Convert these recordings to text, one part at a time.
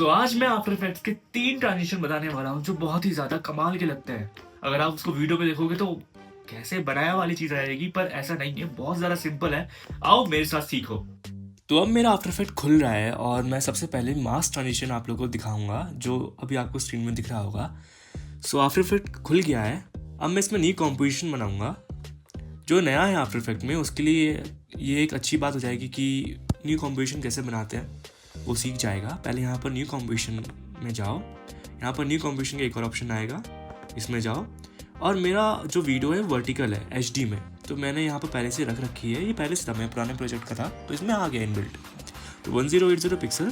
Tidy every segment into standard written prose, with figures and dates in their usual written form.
आज मैं after effects के 3 ट्रांजिशन बताने वाला हूँ जो बहुत ही ज्यादा कमाल के लगते हैं। अगर आप उसको वीडियो में देखोगे तो कैसे बनाया वाली चीज आएगी, पर ऐसा नहीं है, बहुत ज्यादा सिंपल है। आओ मेरे साथ सीखो। तो अब मेरा आफ्टर इफेक्ट खुल रहा है और मैं सबसे पहले मास ट्रांजिशन आप लोगों को दिखाऊंगा जो अभी आपको स्क्रीन में दिख रहा होगा। आफ्टर इफेक्ट खुल गया है। अब मैं इसमें न्यू कॉम्पोजिशन बनाऊंगा। जो नया है आफ्टर इफेक्ट में उसके लिए ये एक अच्छी बात हो जाएगी कि न्यू कॉम्पोजिशन कैसे बनाते हैं वो सीख जाएगा। पहले यहाँ पर न्यू कॉम्पोजिशन में जाओ, यहाँ पर न्यू कॉम्पोजिशन का एक और ऑप्शन आएगा, इसमें जाओ। और मेरा जो वीडियो है वर्टिकल है HD में, तो मैंने यहाँ पर पहले से रख रखी है। ये पहले से था, मैं पुराने प्रोजेक्ट का था तो इसमें आ गया इनबिल्ट। तो 1080 पिक्सल,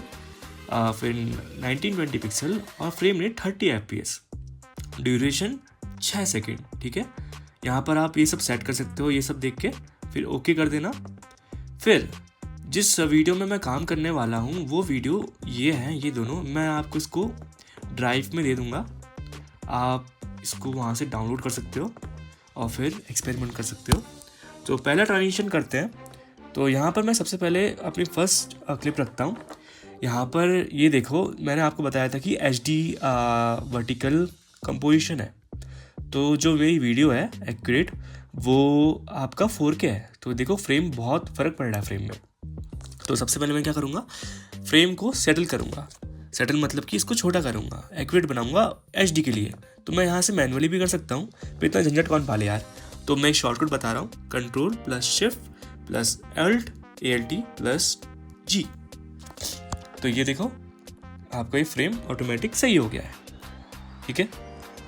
फिर 1920 पिक्सल और frame rate 30 FPS, duration 6 second. ठीक है, यहाँ पर आप ये सब सेट कर सकते हो। ये सब देख के फिर ओके कर देना। फिर जिस वीडियो में मैं काम करने वाला हूँ वो वीडियो ये है, ये दोनों मैं आपको इसको ड्राइव में दे दूँगा। आप इसको वहाँ से डाउनलोड कर सकते हो और फिर एक्सपेरिमेंट कर सकते हो। तो पहला ट्रांजिशन करते हैं। तो यहाँ पर मैं सबसे पहले अपनी फर्स्ट क्लिप रखता हूँ। यहाँ पर ये देखो, मैंने आपको बताया था कि HD वर्टिकल कंपोजिशन है। तो जो मेरी वीडियो है एक्यूरेट वो आपका 4K है। तो देखो फ्रेम बहुत फ़र्क पड़ रहा है फ्रेम में। तो सबसे पहले मैं क्या करूँगा, फ्रेम को सेटल करूँगा। सेटल मतलब कि इसको छोटा करूँगा, एक्यूरेट बनाऊँगा HD के लिए। तो मैं यहाँ से मैनुअली भी कर सकता हूँ, पर इतना झंझट कौन पाले यार। तो मैं शॉर्टकट बता रहा हूँ, Ctrl+Shift+Alt+G। तो ये देखो आपका ये फ्रेम ऑटोमेटिक सही हो गया है। ठीक है,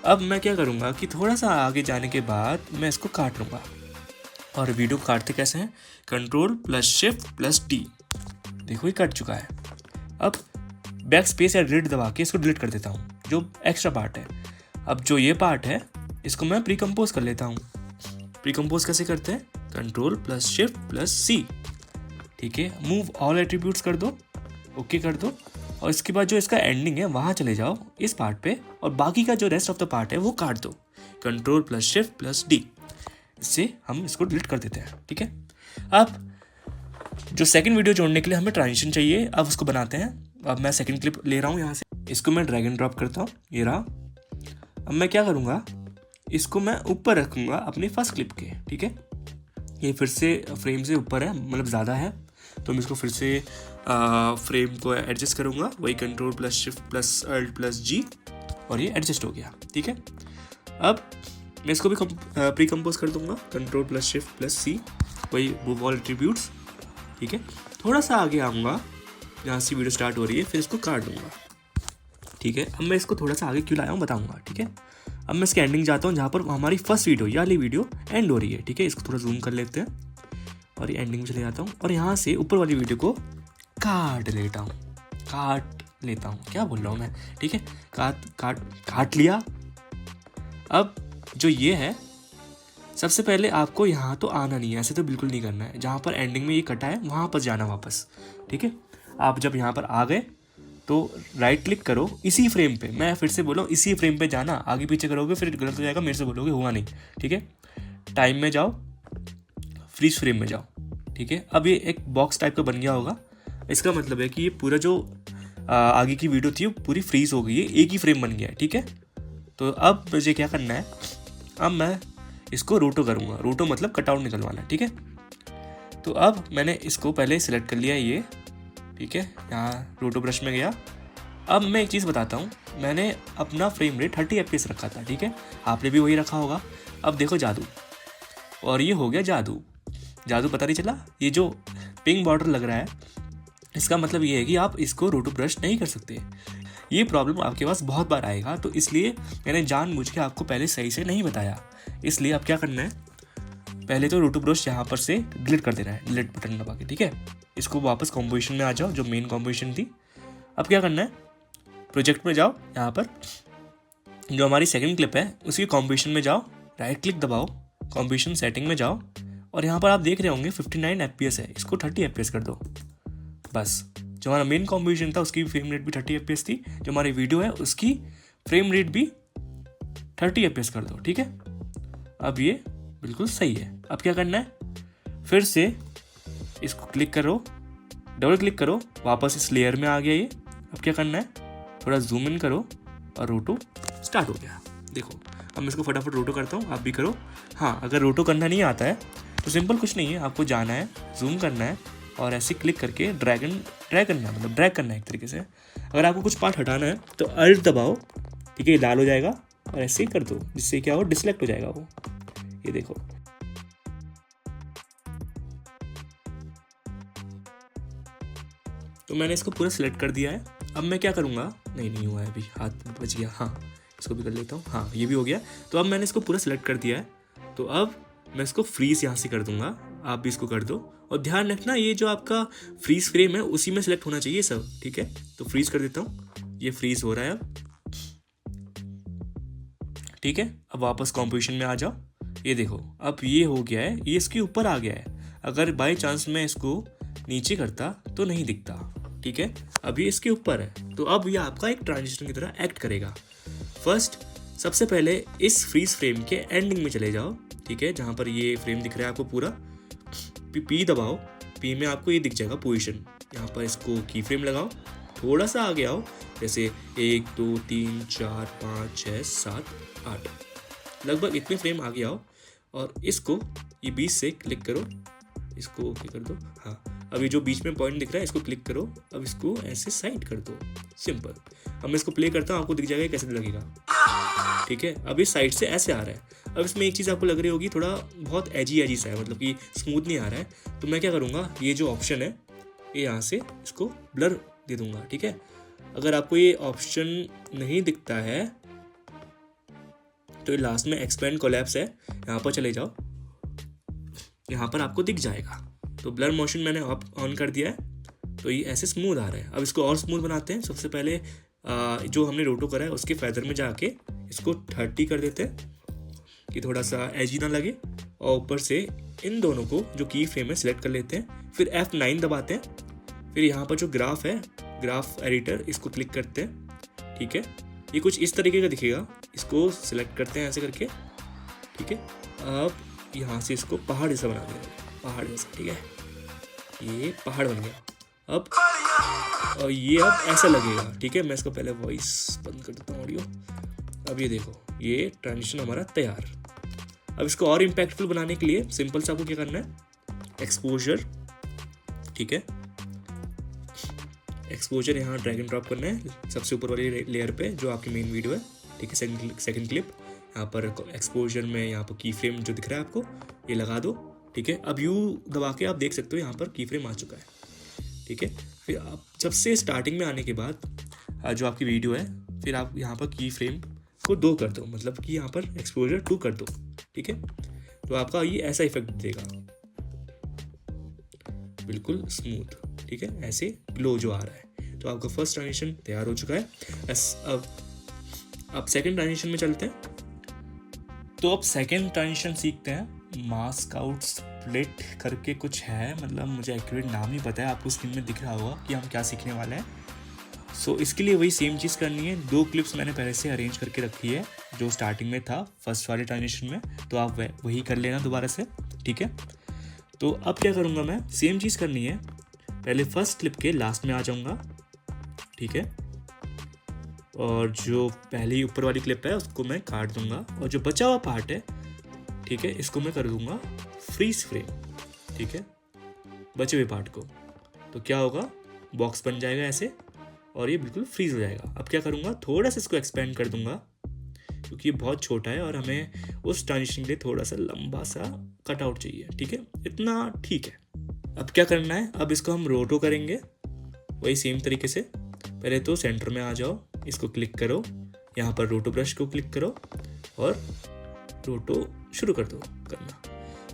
अब मैं क्या करूँगा कि थोड़ा सा आगे जाने के बाद मैं इसको काट लूँगा। और वीडियो काटते कैसे हैं, Ctrl+Shift+D। देखो ये कट चुका है। अब बैक स्पेस या डिलीट दबा के इसको डिलीट कर देता हूँ, जो एक्स्ट्रा पार्ट है। अब जो ये पार्ट है इसको मैं प्री कंपोज कर लेता हूँ। प्री कंपोज कैसे करते हैं, Ctrl+Shift+C। ठीक है, मूव ऑल एट्रीब्यूट्स कर दो, ओके कर दो। और इसके बाद जो इसका एंडिंग है वहाँ चले जाओ इस पार्ट पे, और बाकी का जो रेस्ट ऑफ द पार्ट है वो काट दो, Ctrl+Shift+D। इससे हम इसको डिलीट कर देते हैं। ठीक है, अब जो सेकंड वीडियो जोड़ने के लिए हमें ट्रांजिशन चाहिए, अब उसको बनाते हैं। अब मैं सेकंड क्लिप ले रहा हूँ यहाँ से, इसको मैं ड्रैग एंड ड्रॉप करता हूँ, ये रहा। अब मैं क्या करूँगा, इसको मैं ऊपर रखूँगा अपनी फर्स्ट क्लिप के। ठीक है, ये फिर से फ्रेम से ऊपर है, मतलब ज़्यादा है, तो मैं इसको फिर से फ्रेम को एडजस्ट करूँगा, वही Ctrl+Shift+Alt+G, और ये एडजस्ट हो गया। ठीक है, अब मैं इसको भी प्री कंपोज कर दूँगा, Ctrl+Shift+C, वही मूव ऑल एट्रीब्यूट्स। ठीक है, थोड़ा सा आगे आऊँगा जहाँ से वीडियो स्टार्ट हो रही है, फिर इसको काट दूँगा। ठीक है, अब मैं इसको थोड़ा सा आगे क्यों लाया हूँ बताऊँगा। ठीक है, अब मैं इसके एंडिंग जाता हूँ जहाँ पर हमारी फर्स्ट वीडियो, ये वाली वीडियो एंड हो रही है। ठीक है, इसको थोड़ा जूम कर लेते हैं और ये एंडिंग में चले जाता हूँ, और यहाँ से ऊपर वाली वीडियो को काट लेता हूँ, क्या बोल रहा हूँ मैं। ठीक है, काट लिया। अब जो ये है, सबसे पहले आपको यहाँ तो आना नहीं है, ऐसे तो बिल्कुल नहीं करना है। जहाँ पर एंडिंग में ये कटा है वहाँ पर जाना वापस। ठीक है, आप जब यहाँ पर आ गए तो राइट क्लिक करो इसी फ्रेम पे, मैं फिर से बोला इसी फ्रेम पे जाना। आगे पीछे करोगे फिर गलत हो जाएगा, मेरे से बोलोगे हुआ नहीं। ठीक है, टाइम में जाओ, फ्रीज फ्रेम में जाओ। ठीक है, अब ये एक बॉक्स टाइप का बन गया होगा। इसका मतलब है कि ये पूरा जो आगे की वीडियो थी वो पूरी फ्रीज हो गई है, एक ही फ्रेम बन गया है। ठीक है, तो अब मुझे क्या करना है, अब मैं इसको रोटो करूँगा। रोटो मतलब कटआउट निकलवाना है। ठीक है, तो अब मैंने इसको पहले सिलेक्ट कर लिया ये। ठीक है, यहाँ रोटो ब्रश में गया। अब मैं एक चीज़ बताता हूँ, मैंने अपना फ्रेम रेट 30 FPS रखा था। ठीक है, आपने भी वही रखा होगा। अब देखो जादू, और ये हो गया जादू पता नहीं चला। ये जो पिंक बॉर्डर लग रहा है इसका मतलब ये है कि आप इसको रोटो ब्रश नहीं कर सकते। ये प्रॉब्लम आपके पास बहुत बार आएगा, तो इसलिए मैंने जानबूझ के आपको पहले सही से नहीं बताया। इसलिए अब क्या करना है, पहले तो रोटो ब्रश यहाँ पर से डिलीट कर देना है, डिलीट बटन दबा के। ठीक है, इसको वापस कॉम्पोजिशन में आ जाओ, जो मेन कॉम्पोजिशन थी। अब क्या करना है, प्रोजेक्ट में जाओ, यहाँ पर जो हमारी सेकंड क्लिप है उसकी कॉम्पोजिशन में जाओ, राइट क्लिक दबाओ, कॉम्पोजिशन सेटिंग में जाओ, और यहाँ पर आप देख रहे होंगे 59 FPS है, इसको 30 FPS कर दो बस। जो हमारा मेन कॉम्पोजिशन था उसकी फ्रेम रेट भी 30 FPS थी, जो हमारी वीडियो है उसकी फ्रेम रेट भी 30 FPS कर दो। ठीक है, अब ये बिल्कुल सही है। अब क्या करना है, फिर से इसको क्लिक करो, डबल क्लिक करो, वापस इस लेयर में आ गया ये। अब क्या करना है, थोड़ा जूम इन करो और रोटो स्टार्ट हो गया। देखो अब मैं इसको फटाफट रोटो करता हूँ, आप भी करो। हाँ, अगर रोटो करना नहीं आता है तो सिंपल कुछ नहीं है, आपको जाना है, जूम करना है और ऐसे क्लिक करके ड्रैग करना है, मतलब ड्रैग करना है एक तरीके से। अगर आपको कुछ पार्ट हटाना है तो अल्ट दबाओ, ठीक है, ये लाल हो जाएगा और ऐसे ही कर दो, जिससे क्या हो, डिसलेक्ट हो जाएगा वो। ये देखो, तो मैंने इसको पूरा सिलेक्ट कर दिया है। अब मैं क्या करूँगा, नहीं हुआ है अभी, हाथ बच गया। हाँ, इसको भी कर लेता हूँ। हाँ, ये भी हो गया। तो अब मैंने इसको पूरा सिलेक्ट कर दिया है, तो अब मैं इसको फ्रीज यहाँ से कर दूंगा, आप भी इसको कर दो। और ध्यान रखना, ये जो आपका फ्रीज फ्रेम है उसी में सिलेक्ट होना चाहिए सब, ठीक है। तो फ्रीज कर देता हूँ, ये फ्रीज हो रहा है अब, ठीक है। अब वापस कॉम्पोजिशन में आ जाओ, ये देखो अब ये हो गया है, ये इसके ऊपर आ गया है। अगर बाई चांस मैं इसको नीचे करता तो नहीं दिखता, ठीक है। अब ये इसके ऊपर है, तो अब ये आपका एक ट्रांजिस्टर की तरह एक्ट करेगा। फर्स्ट, सबसे पहले इस फ्रीज फ्रेम के एंडिंग में चले जाओ, ठीक है, जहाँ पर ये फ्रेम दिख रहा है आपको पूरा। पी दबाओ, पी में आपको ये दिख जाएगा पोजीशन, यहाँ पर इसको की फ्रेम लगाओ, थोड़ा सा आगे आओ, जैसे 1 2 3 4 5 6 7 8, लगभग इतने फ्रेम आगे आओ और इसको ये बीच से क्लिक करो, इसको ओके कर दो। हाँ, अब ये जो बीच में पॉइंट दिख रहा है इसको क्लिक करो, अब इसको ऐसे साइड कर दो, सिंपल। अब मैं इसको प्ले करता हूँ, आपको दिख जाएगा कैसे लगेगा, ठीक है। अब इस साइड से ऐसे आ रहा है। अब इसमें एक चीज़ आपको लग रही होगी, थोड़ा बहुत एजी सा है, मतलब कि स्मूथ नहीं आ रहा है। तो मैं क्या करूँगा, ये जो ऑप्शन है ये यहाँ से इसको ब्लर दे दूंगा, ठीक है। अगर आपको ये ऑप्शन नहीं दिखता है तो ये लास्ट में एक्सपेंड कोलैप्स है, यहाँ पर चले जाओ, यहाँ पर आपको दिख जाएगा। तो ब्लर मोशन मैंने ऑन कर दिया है, तो ये ऐसे स्मूथ आ रहा है। अब इसको और स्मूथ बनाते हैं। सबसे पहले जो हमने रोटो करा है उसके फेदर में जाके इसको 30 कर देते हैं कि थोड़ा सा एजी ना लगे, और ऊपर से इन दोनों को जो की फ्रेम है सिलेक्ट कर लेते हैं, फिर F9 दबाते हैं, फिर यहाँ पर जो ग्राफ है, ग्राफ एडिटर, इसको क्लिक करते हैं, ठीक है। ये कुछ इस तरीके का दिखेगा, इसको सिलेक्ट करते हैं ऐसे करके, ठीक है। अब यहाँ से इसको पहाड़ जैसा बना देंगे, पहाड़ जैसा, ठीक है, ये पहाड़ बन गया। अब और ये अब ऐसा लगेगा, ठीक है। मैं इसको पहले वॉइस बंद कर देता हूँ, ऑडियो। अब ये देखो, ये ट्रांजिशन हमारा तैयार। अब इसको और इम्पैक्टफुल बनाने के लिए सिंपल सा आपको क्या करना है, एक्सपोजर, ठीक है, एक्सपोजर यहाँ ड्रैग एंड ड्रॉप करना है सबसे ऊपर वाली लेयर पे जो आपकी मेन वीडियो है, ठीक है। सेकंड क्लिप यहाँ पर एक्सपोजर में यहाँ पर की फ्रेम जो दिख रहा है आपको ये लगा दो, ठीक है। अब यू दबा के आप देख सकते हो यहाँ पर की फ्रेम आ चुका है, ठीक है। फिर आप जब से स्टार्टिंग में आने के बाद जो आपकी वीडियो है, फिर आप यहाँ पर की फ्रेम को 2 कर दो, मतलब कि यहाँ पर एक्सपोजर 2 कर दो, ठीक है। तो आपका ये ऐसा इफेक्ट देगा, बिल्कुल स्मूथ, ठीक है, ऐसे ग्लो जो आ रहा है। तो आपका फर्स्ट ट्रांजिशन तैयार हो चुका है। अब सेकंड ट्रांजिशन में चलते हैं। तो अब सेकंड ट्रांजिशन सीखते हैं। मास्क आउट स्प्लिट करके कुछ है, मतलब मुझे एक्यूरेट नाम नहीं पता है, आपको स्क्रीन में दिख रहा होगा कि हम क्या सीखने वाले हैं। सो इसके लिए वही सेम चीज़ करनी है। 2 क्लिप्स मैंने पहले से अरेंज करके रखी है जो स्टार्टिंग में था फर्स्ट वाले ट्रांजिशन में, तो आप वही कर लेना दोबारा से, ठीक है। तो अब क्या करूँगा मैं, सेम चीज़ करनी है, पहले फर्स्ट क्लिप के लास्ट में आ जाऊँगा, ठीक है, और जो पहली ऊपर वाली क्लिप है उसको मैं काट दूंगा, और जो बचा हुआ पार्ट है, ठीक है, इसको मैं कर दूंगा फ्रीज फ्रेम, ठीक है, बचे हुए पार्ट को। तो क्या होगा, बॉक्स बन जाएगा ऐसे और ये बिल्कुल फ्रीज हो जाएगा। अब क्या करूँगा, थोड़ा सा इसको एक्सपेंड कर दूंगा क्योंकि ये बहुत छोटा है और हमें उस ट्रांजिशन के लिए थोड़ा सा लंबा सा कटआउट चाहिए, ठीक है, इतना ठीक है। अब क्या करना है, अब इसको हम रोटो करेंगे वही सेम तरीके से। पहले तो सेंटर में आ जाओ, इसको क्लिक करो, यहाँ पर रोटो ब्रश को क्लिक करो और रोटो शुरू कर दो करना।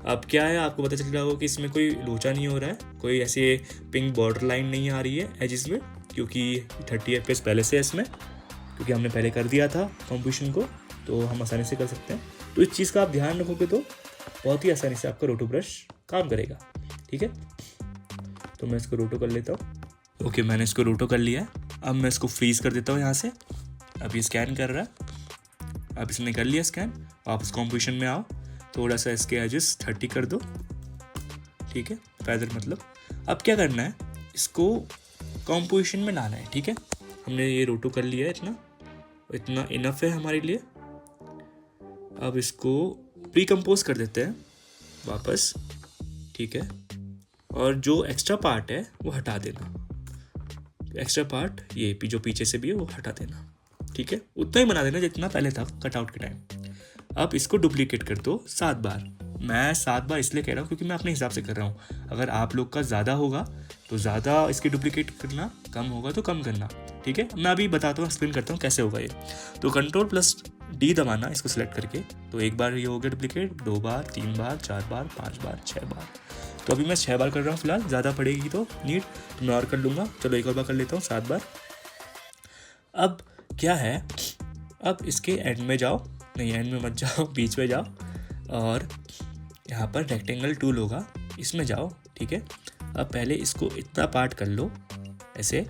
अब क्या है, आपको पता चल रहा होगा कि इसमें कोई लोचा नहीं हो रहा है, कोई ऐसे पिंक बॉर्डर लाइन नहीं आ रही है एजिस में, क्योंकि 30 FPS पहले से है इसमें, क्योंकि हमने पहले कर दिया था कंपोजिशन को, तो हम आसानी से कर सकते हैं। तो इस चीज़ का आप ध्यान रखोगे तो बहुत ही आसानी से आपका रोटो ब्रश काम करेगा, ठीक है। तो मैं इसको रोटो कर लेता हूँ। ओके, मैंने इसको रोटो कर लिया है। अब मैं इसको फ्रीज कर देता हूँ यहाँ से। अब ये स्कैन कर रहा है, अब इसने कर लिया स्कैन। वापस कंपोजिशन में आओ, थोड़ा सा इसके एजेस 30 कर दो, ठीक है, फेदर मतलब। अब क्या करना है, इसको कंपोजिशन में लाना है, ठीक है। हमने ये रोटो कर लिया है, इतना इनफ है हमारे लिए। अब इसको प्री कंपोज कर देते हैं वापस, ठीक है। और जो एक्स्ट्रा पार्ट है वो हटा देना, एक्स्ट्रा पार्ट ये जो पीछे से भी है वो हटा देना, ठीक है। उतना ही बना देना जितना पहले था कटआउट के टाइम। अब इसको डुप्लीकेट कर दो 7 बार। मैं 7 बार इसलिए कह रहा हूँ क्योंकि मैं अपने हिसाब से कर रहा हूँ। अगर आप लोग का ज़्यादा होगा तो ज़्यादा इसके डुप्लीकेट करना, कम होगा तो कम करना, ठीक है। मैं अभी बताता हूँ, एक्सप्लेन करता हूँ कैसे होगा ये। तो Ctrl+D दबाना इसको सिलेक्ट करके, तो एक बार ये हो गया डुप्लीकेट, 2 बार, 3 बार, 4 बार, 5 बार, 6 बार। तो अभी मैं 6 बार कर रहा हूँ फिलहाल, ज़्यादा पड़ेगी तो नीड तो मैं और कर लूँगा। चलो एक और बार कर लेता हूँ, 7 बार। अब क्या है, अब इसके एंड में जाओ, नहीं एंड में मत जाओ, बीच में जाओ और यहाँ पर रेक्टेंगल टूल होगा, इसमें जाओ, ठीक है। अब पहले इसको इतना पार्ट कर लो ऐसे,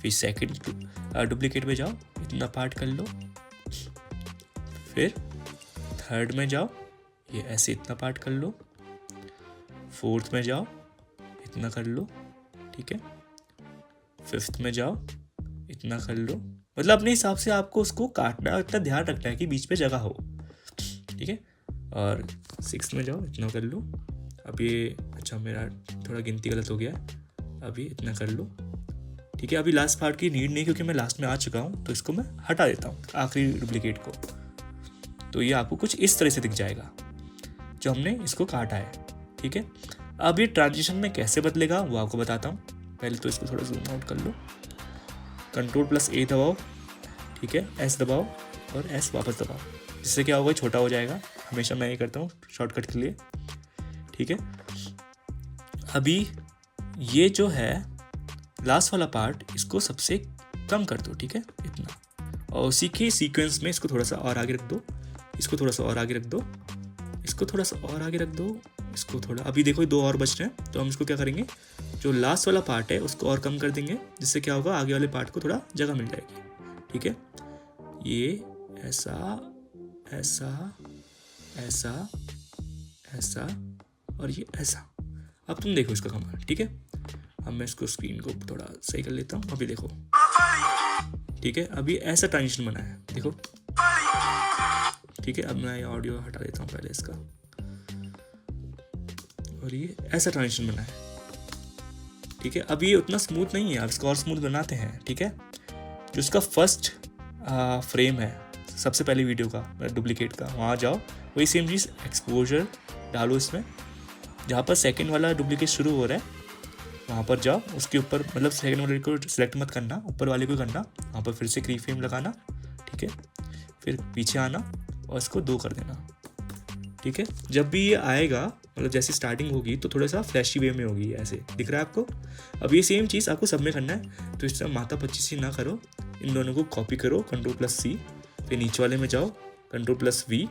फिर सेकंड डुप्लीकेट में जाओ, इतना पार्ट कर लो, फिर थर्ड में जाओ, ये ऐसे इतना पार्ट कर लो, फोर्थ में जाओ, इतना कर लो, ठीक है। फिफ्थ में जाओ, इतना कर लो। मतलब अपने हिसाब से आपको उसको काटना, इतना ध्यान रखना है कि बीच पे जगह हो, ठीक है। और 6 में जाओ, इतना कर लो। अब ये अच्छा मेरा थोड़ा गिनती गलत हो गया, अभी इतना कर लो, ठीक है। अभी लास्ट पार्ट की नीड नहीं क्योंकि मैं लास्ट में आ चुका हूँ, तो इसको मैं हटा देता हूँ आखिरी डुप्लीकेट को। तो ये आपको कुछ इस तरह से दिख जाएगा जो हमने इसको काटा है, ठीक है। अब ये ट्रांजिशन में कैसे बदलेगा वो आपको बताता हूँ। पहले तो इसको थोड़ा जूम आउट कर लो, Ctrl+A दबाओ, ठीक है, S दबाओ और S वापस दबाओ, जिससे क्या होगा, छोटा हो जाएगा। हमेशा मैं ये करता हूँ शॉर्टकट के लिए, ठीक है। अभी ये जो है लास्ट वाला पार्ट, इसको सबसे कम कर दो, ठीक है, इतना। और उसी के सीक्वेंस में इसको थोड़ा सा और आगे रख दो, इसको थोड़ा सा और आगे रख दो, इसको थोड़ा सा और आगे रख दो, इसको थोड़ा। अभी देखो 2 और बच रहे हैं, तो हम इसको क्या करेंगे, जो लास्ट वाला पार्ट है उसको और कम कर देंगे, जिससे क्या होगा, आगे वाले पार्ट को थोड़ा जगह मिल जाएगी, ठीक है। ये ऐसा ऐसा ऐसा ऐसा और ये ऐसा। अब तुम देखो इसका कमाल, ठीक है। अब मैं इसको स्क्रीन को थोड़ा सही कर लेता हूँ, अभी देखो, ठीक है। अभी ऐसा ट्रांजिशन बना है, देखो, ठीक है। अब मैं ये ऑडियो हटा देता हूँ पहले इसका, और ये ऐसा ट्रांजिशन बना है, ठीक है। अब ये उतना स्मूथ नहीं है, अब इसको और स्मूथ बनाते हैं, ठीक है। जो इसका फर्स्ट फ्रेम है सबसे पहले वीडियो का डुप्लीकेट का, वहाँ जाओ, वही सेम चीज़ एक्सपोजर डालो इसमें, जहाँ पर सेकंड वाला डुप्लीकेट शुरू हो रहा है वहाँ पर जाओ, उसके ऊपर, मतलब सेकंड वाले को सिलेक्ट मत करना, ऊपर वाले को करना, वहाँ पर फिर से की फ्रेम लगाना, ठीक है। फिर पीछे आना और इसको 2 कर देना, ठीक है। जब भी ये आएगा, मतलब जैसे स्टार्टिंग होगी तो थोड़ा सा फ्लैशी वे में होगी, ऐसे दिख रहा है आपको। अब ये सेम चीज़ आपको सब में करना है, तो इस तरह माथा पच्चीसी ना करो, इन दोनों को कॉपी करो, Ctrl+C, फिर नीचे वाले में जाओ, Ctrl+V,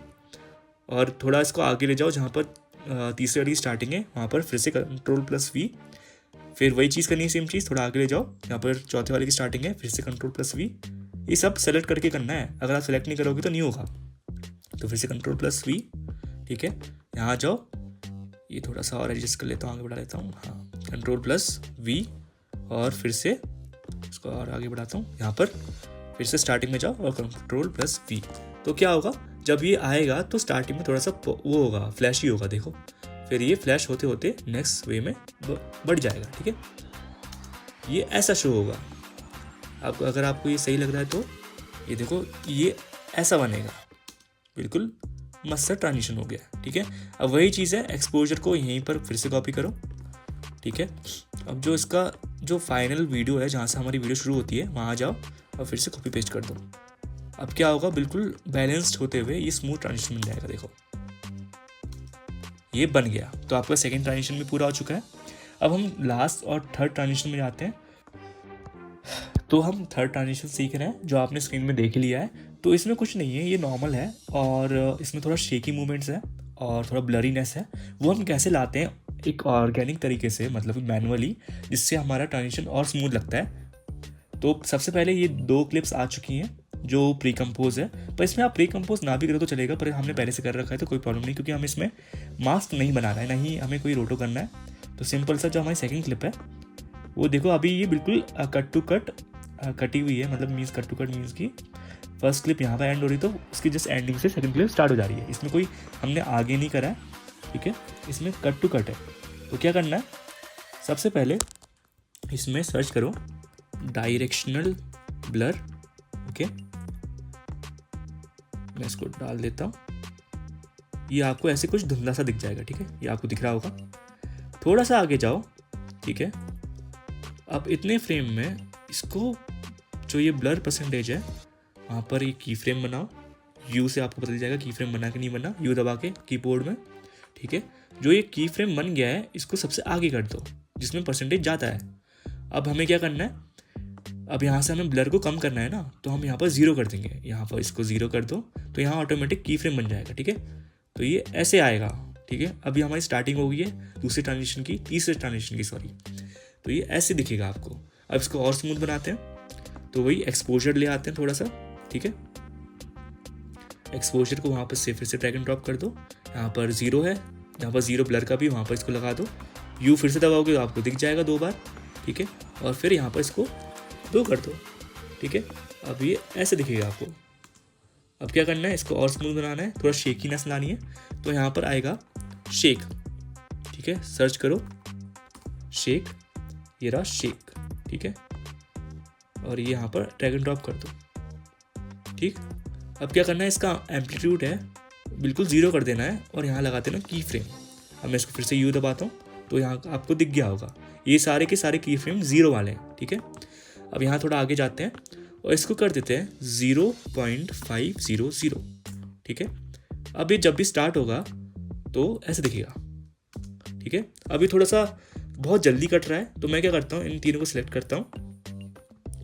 और थोड़ा इसको आगे ले जाओ, जहाँ पर तीसरी वाली स्टार्टिंग है वहाँ पर फिर से Ctrl+V, फिर वही चीज़ करनी है, सेम चीज़ थोड़ा आगे ले जाओ, यहाँ पर चौथे वाले की स्टार्टिंग है, फिर से Ctrl+V। ये सब सेलेक्ट करके करना है, अगर आप सेलेक्ट नहीं करोगे तो नहीं होगा। तो फिर से Ctrl+V, ठीक है। यहाँ जाओ, ये थोड़ा सा और एडजस्ट कर लेता हूँ, आगे बढ़ा लेता हूँ, हाँ, Ctrl+V, और फिर से इसको और आगे बढ़ाता हूँ, यहाँ पर फिर से स्टार्टिंग में जाओ और Ctrl+V। तो क्या होगा, जब ये आएगा तो स्टार्टिंग में थोड़ा सा वो होगा, फ्लैशी होगा, देखो, फिर ये फ्लैश होते होते नेक्स्ट वे में बढ़ जाएगा, ठीक है। ये ऐसा शो होगा। अब अगर आपको ये सही लग रहा है तो ये देखो, ये ऐसा बनेगा, बिल्कुल मस्त सा ट्रांजिशन हो गया, ठीक है। अब वही चीज़ है, एक्सपोजर को यहीं पर फिर से कॉपी करो, ठीक है। अब जो इसका जो फाइनल वीडियो है, जहाँ से हमारी वीडियो शुरू होती है, वहाँ जाओ और फिर से कॉपी पेस्ट कर दो। अब क्या होगा, बिल्कुल बैलेंस्ड होते हुए ये स्मूथ ट्रांजिशन बन जाएगा, देखो ये बन गया। तो आपका सेकंड ट्रांजिशन भी पूरा हो चुका है। अब हम लास्ट और थर्ड ट्रांजिशन में जाते हैं। तो हम थर्ड ट्रांजिशन सीख रहे हैं, जो आपने स्क्रीन में देख लिया है। तो इसमें कुछ नहीं है, ये नॉर्मल है, और इसमें थोड़ा शेकी मूवमेंट्स है और थोड़ा ब्लरीनेस है। वो हम कैसे लाते हैं एक ऑर्गेनिक तरीके से, मतलब मैनुअली, जिससे हमारा ट्रांजिशन और स्मूथ लगता है। तो सबसे पहले ये 2 क्लिप्स आ चुकी हैं जो प्री कंपोज है, पर इसमें आप प्री कंपोज ना भी करो तो चलेगा, पर हमने पहले से कर रखा है तो कोई प्रॉब्लम नहीं, क्योंकि हम इसमें मास्क नहीं बनाना है, ना ही हमें कोई रोटो करना है। तो सिंपल सा जो हमारी सेकंड क्लिप है वो देखो, अभी ये बिल्कुल कट टू कट कटी हुई है, मतलब means cut to cut means की फर्स्ट क्लिप यहाँ पर एंड हो रही, तो उसकी जस्ट एंडिंग से सेकंड क्लिप स्टार्ट हो जा रही है। इसमें कोई हमने आगे नहीं करा है, ठीक है, इसमें कट टू कट है। तो क्या करना है, सबसे पहले इसमें सर्च करो डायरेक्शनल ब्लर, ओके, मैं इसको डाल देता हूँ। ये आपको ऐसे कुछ धुंधला सा दिख जाएगा, ठीक है, ये आपको दिख रहा होगा। थोड़ा सा आगे जाओ, ठीक है, अब इतने फ्रेम में इसको जो ये ब्लर परसेंटेज है वहाँ पर ये की फ्रेम बनाओ। यू से आपको पता चल जाएगा की फ्रेम बना कि नहीं बना, यू दबा के कीबोर्ड में, ठीक है। जो ये की फ्रेम बन गया है इसको सबसे आगे कर दो जिसमें परसेंटेज जाता है। अब हमें क्या करना है, अब यहाँ से हमें ब्लर को कम करना है ना, तो हम यहाँ पर 0 कर देंगे। यहाँ पर इसको 0 कर दो तो यहाँ ऑटोमेटिक की फ्रेम बन जाएगा, ठीक है। तो ये ऐसे आएगा, ठीक है। अभी हमारी स्टार्टिंग हो गई है दूसरी ट्रांजिशन की, तीसरे ट्रांजिशन की सॉरी। तो ये ऐसे दिखेगा आपको। अब इसको और स्मूथ बनाते हैं, तो वही एक्सपोजर ले आते हैं थोड़ा सा, ठीक है। एक्सपोजर को वहाँ पर से फिर से ड्रैग एंड ड्रॉप कर दो। यहाँ पर 0 है, यहाँ पर 0 ब्लर का भी, वहाँ पर इसको लगा दो। यू फिर से दबाओगे तो आपको दिख जाएगा 2 बार, ठीक है। और फिर यहाँ पर इसको 2 कर दो, ठीक है। अब ये ऐसे दिखेगा आपको। अब क्या करना है, इसको और स्मूथ बनाना है, थोड़ा शेकीनेस लानी है। तो यहाँ पर आएगा शेक, ठीक है, सर्च करो शेक, ये रहा शेक, ठीक है। और ये यहाँ पर ड्रैग एंड ड्रॉप कर दो, ठीक। अब क्या करना है, इसका एम्पलीट्यूड है बिल्कुल 0 कर देना है और यहाँ लगाते ना की फ्रेम। अब मैं इसको फिर से यू दबाता हूँ तो यहाँ आपको दिख गया होगा ये सारे के सारे की फ्रेम 0 वाले हैं, ठीक है। अब यहाँ थोड़ा आगे जाते हैं और इसको कर देते हैं 0.500, ठीक है। अब ये जब भी स्टार्ट होगा तो ऐसे दिखेगा, ठीक है। अभी थोड़ा सा बहुत जल्दी कट रहा है तो मैं क्या करता हूँ, इन तीनों को सिलेक्ट करता हूँ,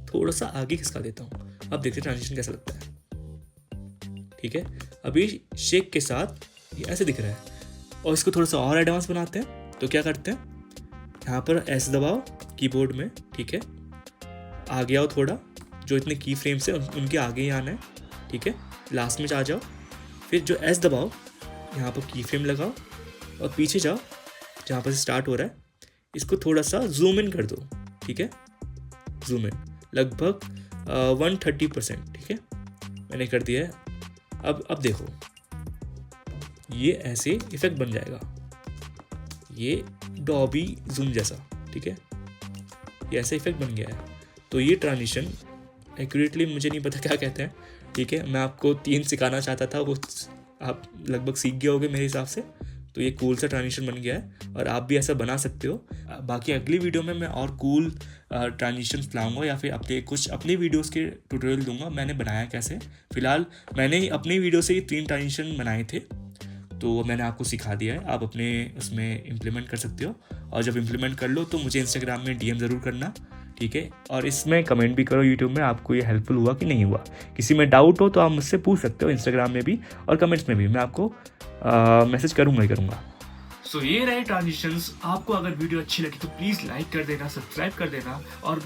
थोड़ा सा आगे खिसका देता हूँ। अब देखते हैं ट्रांजिशन कैसा लगता है, ठीक है। अभी शेक के साथ ये ऐसे दिख रहा है और इसको थोड़ा सा और एडवांस बनाते हैं। तो क्या करते हैं, यहाँ पर ऐसे दबाओ कीबोर्ड में, ठीक है। आगे आओ थोड़ा, जो इतने की फ्रेम्स हैं उनके आगे ही आना है, ठीक है। लास्ट में आ जाओ, फिर जो एस दबाओ, यहाँ पर की फ्रेम लगाओ और पीछे जाओ जहाँ पर स्टार्ट हो रहा है, इसको थोड़ा सा जूम इन कर दो, ठीक है। जूम इन लगभग 130%, ठीक है, मैंने कर दिया है। अब देखो ये ऐसे इफेक्ट बन जाएगा, ये डॉबी जूम जैसा, ठीक है, ये ऐसा इफेक्ट बन गया है। तो ये ट्रांजिशन एक्यूरेटली मुझे नहीं पता क्या कहते हैं, ठीक है। मैं आपको 3 सिखाना चाहता था, वो आप लगभग सीख गए होगे मेरे हिसाब से। तो ये कूल सा ट्रांजिशन बन गया है और आप भी ऐसा बना सकते हो। बाकी अगली वीडियो में मैं और कूल ट्रांजिशंस लाऊंगा या फिर अपनी वीडियोस के ट्यूटोरियल दूंगा मैंने बनाया कैसे। फिलहाल मैंने अपनी वीडियो से ही 3 ट्रांजिशन बनाए थे, तो मैंने आपको सिखा दिया है, आप अपने उसमें इम्प्लीमेंट कर सकते हो। और जब इम्प्लीमेंट कर लो तो मुझे इंस्टाग्राम में DM ज़रूर करना, ठीक है। और इसमें कमेंट भी करो यूट्यूब में आपको ये हेल्पफुल हुआ कि नहीं हुआ। किसी में डाउट हो तो आप मुझसे पूछ सकते हो इंस्टाग्राम में भी और कमेंट्स में भी, मैं आपको मैसेज करूँगा ही करूँगा। सो ये रहे ट्रांजिशंस। आपको अगर वीडियो अच्छी लगी तो प्लीज़ लाइक कर देना, सब्सक्राइब कर देना और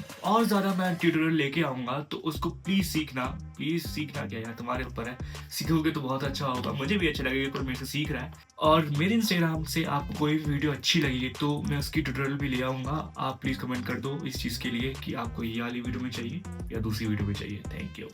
ज़्यादा मैं ट्यूटोरियल लेके आऊँगा तो उसको प्लीज़ सीखना क्या यार, तुम्हारे ऊपर है। सीखोगे तो बहुत अच्छा होगा, मुझे भी अच्छा लगेगा कोई मेरे से सीख रहा है। और मेरे इंस्टाग्राम से आपको कोई वीडियो अच्छी लगी तो मैं उसकी ट्यूटोरियल भी ले आऊँगा। आप प्लीज़ कमेंट कर दो इस चीज़ के लिए कि आपको ये वाली वीडियो में चाहिए या दूसरी वीडियो में चाहिए। Thank you.